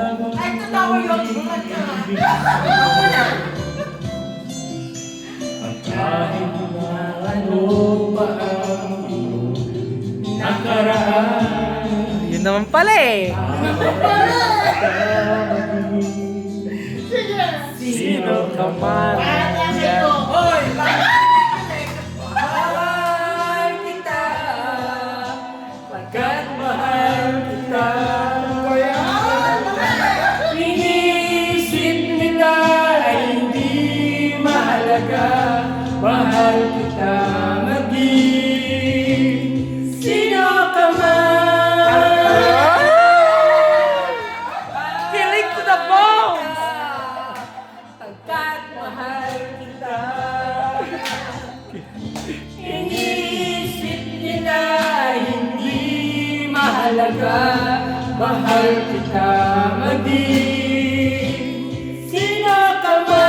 Ay, tatawa yun. Bulat ka nga. Ako na. At kahit na ano pa ang iyong nakaraan, Yun naman pala eh. Sino ka man. Hoy! Mahal kita. pagkat mahal kita. Inisip nila ay hindi mahalaga. Mahal kita maging sino ka man. Kilig to the bones! Pagkat mahal kita. Inisip nila ay hindi mahalaga. Mahal kita maging sino ka man.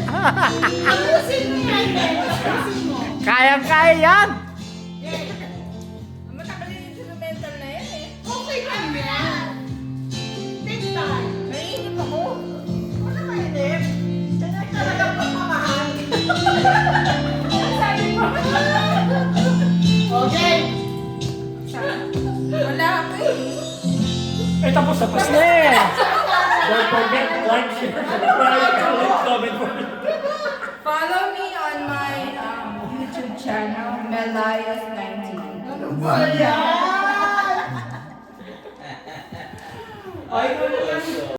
Tapusin mo yan, Ben. Tapusin mo. Kayang-kaya yan! Matagal yung instrumental na yan eh. Okay lang yan. Big time. Naiinip ako. Ano mainip? Yan ay talagang pagmamahal. Sabi mo. Okay. Wala ako eh. Ay, tapos Tapos na eh! Don't forget, like, share, subscribe, comment for me. Follow me on my YouTube channel, Melayas19. Ayan. Ay,